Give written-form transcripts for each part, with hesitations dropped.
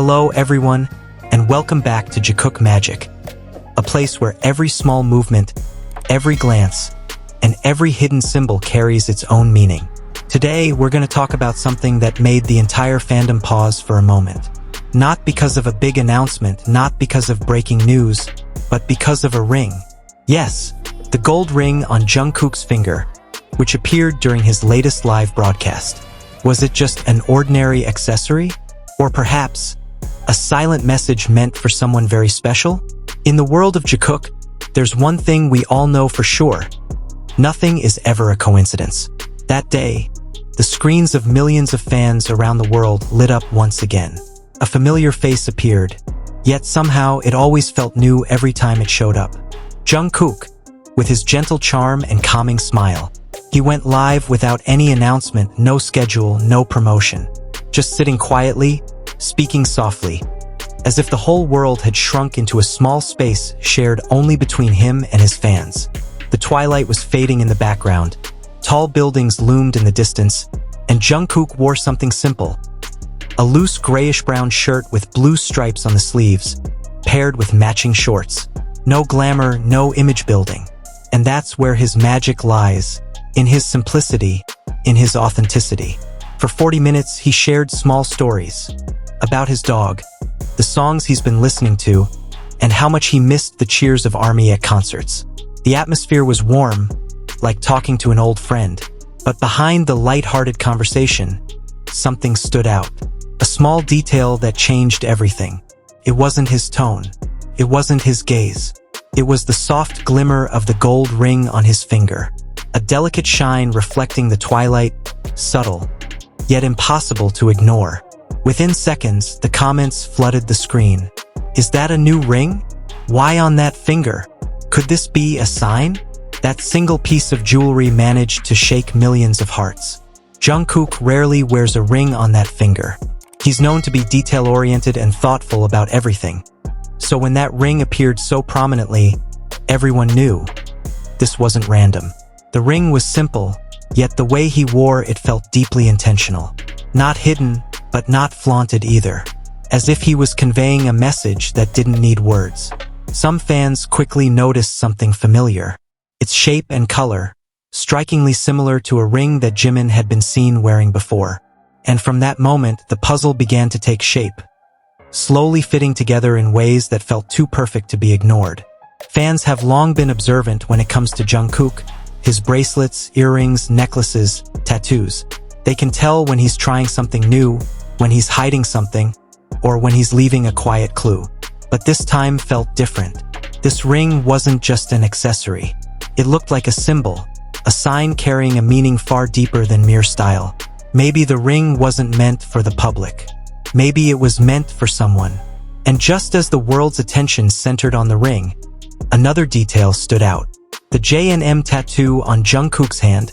Hello everyone, and welcome back to Jikook Magic, a place where every small movement, every glance, and every hidden symbol carries its own meaning. Today, we're going to talk about something that made the entire fandom pause for a moment. Not because of a big announcement, not because of breaking news, but because of a ring. Yes, the gold ring on Jungkook's finger, which appeared during his latest live broadcast. Was it just an ordinary accessory? Or perhaps a silent message meant for someone very special? In the world of Jikook, there's one thing we all know for sure. Nothing is ever a coincidence. That day, the screens of millions of fans around the world lit up once again. A familiar face appeared, yet somehow it always felt new every time it showed up. Jungkook, with his gentle charm and calming smile. He went live without any announcement, no schedule, no promotion. Just sitting quietly, speaking softly, as if the whole world had shrunk into a small space shared only between him and his fans. The twilight was fading in the background, tall buildings loomed in the distance, and Jungkook wore something simple. A loose grayish-brown shirt with blue stripes on the sleeves, paired with matching shorts. No glamour, no image building. And that's where his magic lies, in his simplicity, in his authenticity. For 40 minutes, he shared small stories about his dog, the songs he's been listening to, and how much he missed the cheers of ARMY at concerts. The atmosphere was warm, like talking to an old friend. But behind the light-hearted conversation, something stood out. A small detail that changed everything. It wasn't his tone. It wasn't his gaze. It was the soft glimmer of the gold ring on his finger. A delicate shine reflecting the twilight, subtle, yet impossible to ignore. Within seconds, the comments flooded the screen. Is that a new ring? Why on that finger? Could this be a sign? That single piece of jewelry managed to shake millions of hearts. Jungkook rarely wears a ring on that finger. He's known to be detail-oriented and thoughtful about everything. So when that ring appeared so prominently, everyone knew this wasn't random. The ring was simple, yet the way he wore it felt deeply intentional. Not hidden, but not flaunted either. As if he was conveying a message that didn't need words. Some fans quickly noticed something familiar. Its shape and color, strikingly similar to a ring that Jimin had been seen wearing before. And from that moment, the puzzle began to take shape, slowly fitting together in ways that felt too perfect to be ignored. Fans have long been observant when it comes to Jungkook. His bracelets, earrings, necklaces, tattoos. They can tell when he's trying something new, when he's hiding something, or when he's leaving a quiet clue. But this time felt different. This ring wasn't just an accessory. It looked like a symbol, a sign carrying a meaning far deeper than mere style. Maybe the ring wasn't meant for the public. Maybe it was meant for someone. And just as the world's attention centered on the ring, another detail stood out. The J&M tattoo on Jungkook's hand,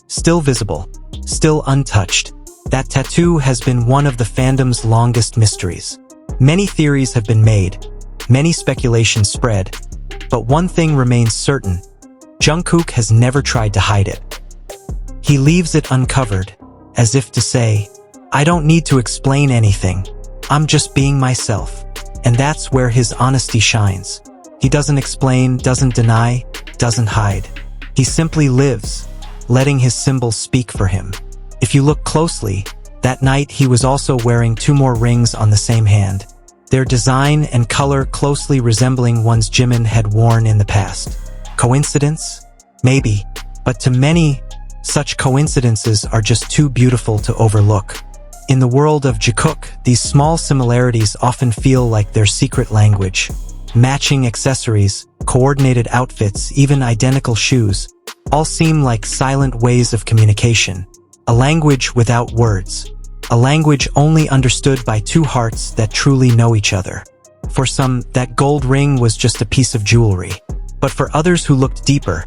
still visible, still untouched. That tattoo has been one of the fandom's longest mysteries. Many theories have been made, many speculations spread, but one thing remains certain. Jungkook has never tried to hide it. He leaves it uncovered, as if to say, I don't need to explain anything. I'm just being myself. And that's where his honesty shines. He doesn't explain, doesn't deny, doesn't hide. He simply lives, letting his symbols speak for him. If you look closely, that night he was also wearing two more rings on the same hand. Their design and color closely resembling ones Jimin had worn in the past. Coincidence? Maybe. But to many, such coincidences are just too beautiful to overlook. In the world of Jikook, these small similarities often feel like their secret language. Matching accessories, coordinated outfits, even identical shoes, all seem like silent ways of communication. A language without words. A language only understood by two hearts that truly know each other. For some, that gold ring was just a piece of jewelry. But for others who looked deeper,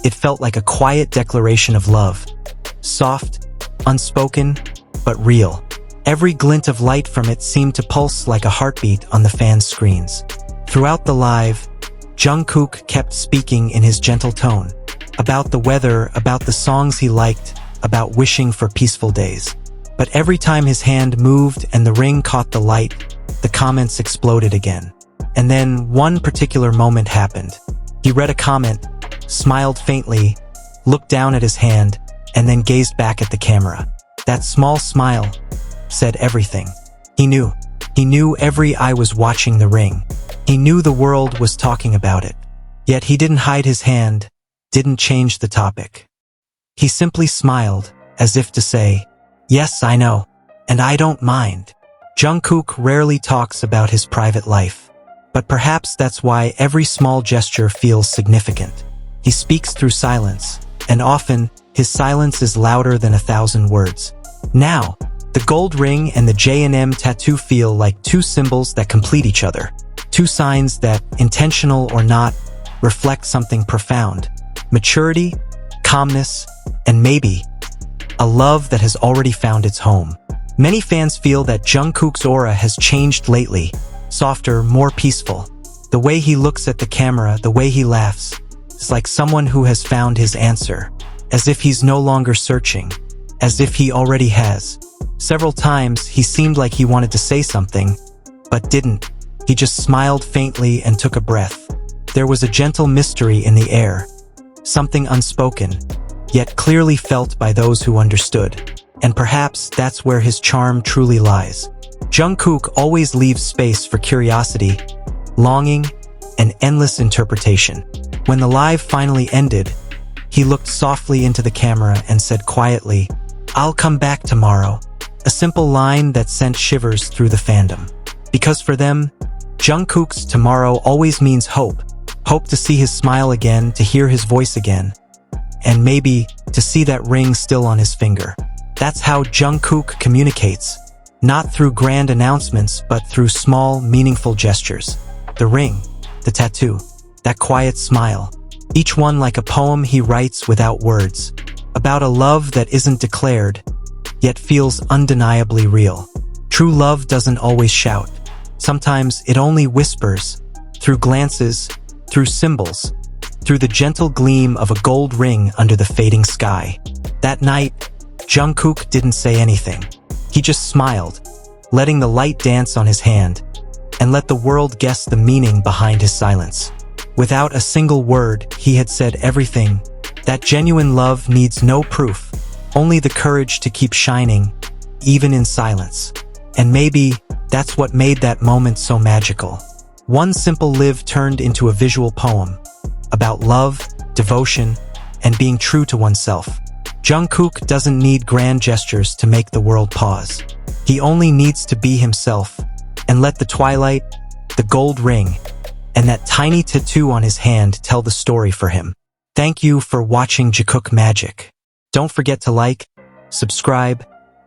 it felt like a quiet declaration of love. Soft, unspoken, but real. Every glint of light from it seemed to pulse like a heartbeat on the fans' screens. Throughout the live, Jungkook kept speaking in his gentle tone. About the weather, about the songs he liked, about wishing for peaceful days. But every time his hand moved and the ring caught the light, the comments exploded again. And then one particular moment happened. He read a comment, smiled faintly, looked down at his hand, and then gazed back at the camera. That small smile said everything. He knew. He knew every eye was watching the ring. He knew the world was talking about it. Yet he didn't hide his hand, didn't change the topic. He simply smiled, as if to say, "Yes, I know, and I don't mind." Jungkook rarely talks about his private life, but perhaps that's why every small gesture feels significant. He speaks through silence, and often, his silence is louder than 1,000 words. Now, the gold ring and the J&M tattoo feel like two symbols that complete each other. Two signs that, intentional or not, reflect something profound. Maturity, calmness, and maybe a love that has already found its home. Many fans feel that Jungkook's aura has changed lately, softer, more peaceful. The way he looks at the camera, the way he laughs, is like someone who has found his answer, as if he's no longer searching, as if he already has. Several times, he seemed like he wanted to say something, but didn't. He just smiled faintly and took a breath. There was a gentle mystery in the air, something unspoken, yet clearly felt by those who understood. And perhaps that's where his charm truly lies. Jungkook always leaves space for curiosity, longing, and endless interpretation. When the live finally ended, he looked softly into the camera and said quietly, "I'll come back tomorrow." A simple line that sent shivers through the fandom. Because for them, Jungkook's tomorrow always means hope. Hope to see his smile again, to hear his voice again, and maybe to see that ring still on his finger. That's how Jungkook communicates, not through grand announcements, but through small, meaningful gestures. The ring, the tattoo, that quiet smile, each one like a poem he writes without words, about a love that isn't declared, yet feels undeniably real. True love doesn't always shout. Sometimes it only whispers, through glances, through symbols, through the gentle gleam of a gold ring under the fading sky. That night, Jungkook didn't say anything. He just smiled, letting the light dance on his hand, and let the world guess the meaning behind his silence. Without a single word, he had said everything. That genuine love needs no proof, only the courage to keep shining, even in silence. And maybe that's what made that moment so magical. One simple live turned into a visual poem about love, devotion, and being true to oneself. Jungkook doesn't need grand gestures to make the world pause. He only needs to be himself and let the twilight, the gold ring, and that tiny tattoo on his hand tell the story for him. Thank you for watching Jikook Magic. Don't forget to like, subscribe,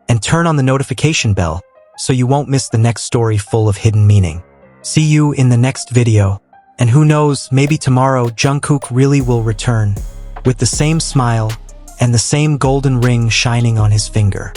and turn on the notification bell so you won't miss the next story full of hidden meaning. See you in the next video, and who knows, maybe tomorrow Jungkook really will return with the same smile and the same golden ring shining on his finger.